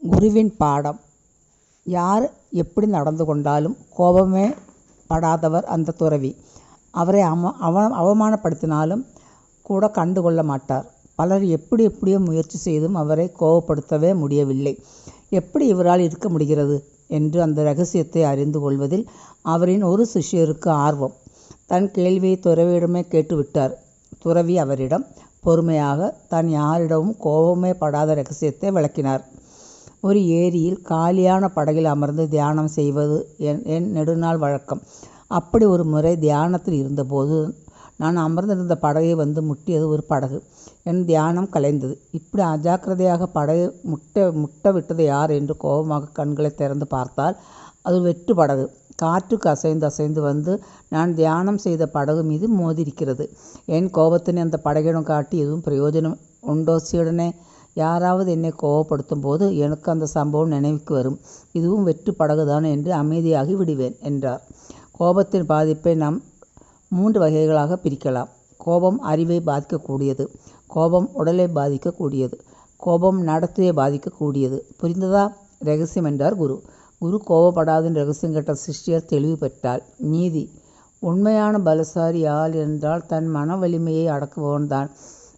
குருவின் பாடம். யார் எப்படி நடந்து கொண்டாலும் கோபமே படாதவர் அந்த துறவி. அவரை அவமானப்படுத்தினாலும் கூட கண்டுகொள்ள மாட்டார். பலர் எப்படியோ முயற்சி செய்தும் அவரை கோபப்படுத்தவே முடியவில்லை. எப்படி இவரால் இருக்க முடிகிறது என்று அந்த இரகசியத்தை அறிந்து கொள்வதில் அவரின் ஒரு சிஷ்யருக்கு ஆர்வம். தன் கேள்வியை துறவியிடமே கேட்டுவிட்டார். துறவி அவரிடம் பொறுமையாக தான் யாரிடமும் கோபமே படாத இரகசியத்தை விளக்கினார். ஒரு ஏரியில் காலியான படகில் அமர்ந்து தியானம் செய்வது என் நெடுநாள் வழக்கம். அப்படி ஒரு முறை தியானத்தில் இருந்தபோது நான் அமர்ந்திருந்த படகை வந்து முட்டியது ஒரு படகு. என் தியானம் கலைந்தது. இப்படி அஜாக்கிரதையாக படகை முட்ட விட்டது யார் என்று கோபமாக கண்களை திறந்து பார்த்தால் அது வெற்று படகு. காற்றுக்கு அசைந்து வந்து நான் தியானம் செய்த படகு மீது மோதிருக்கிறது. என் கோபத்தினை அந்த படகிடம் காட்டி எதுவும் பிரயோஜனம் உண்டோ சீடனே? யாராவது என்னை கோபப்படுத்தும் போது எனக்கு அந்த சம்பவம் நினைவுக்கு வரும். இதுவும் வெற்று படகுதான் என்று அமைதியாகி விடுவேன் என்றார். கோபத்தின் பாதிப்பை நாம் 3 வகைகளாக பிரிக்கலாம். கோபம் அறிவை பாதிக்கக்கூடியது, கோபம் உடலை பாதிக்கக்கூடியது, கோபம் நடத்தையை பாதிக்கக்கூடியது. புரிந்ததா? ரகசியம் என்றார் குரு. குரு கோபப்படாத ரகசியம் கேட்ட சிஷ்யர் தெளிவு பெற்றாள். நீதி. உண்மையான பலசாலி யார் என்றால் தன் மன வலிமையை அடக்குபவன் தான்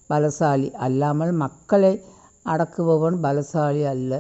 பலசாலி, அல்லாமல் மக்களை அடக்குபவன் பலசாலி அல்ல.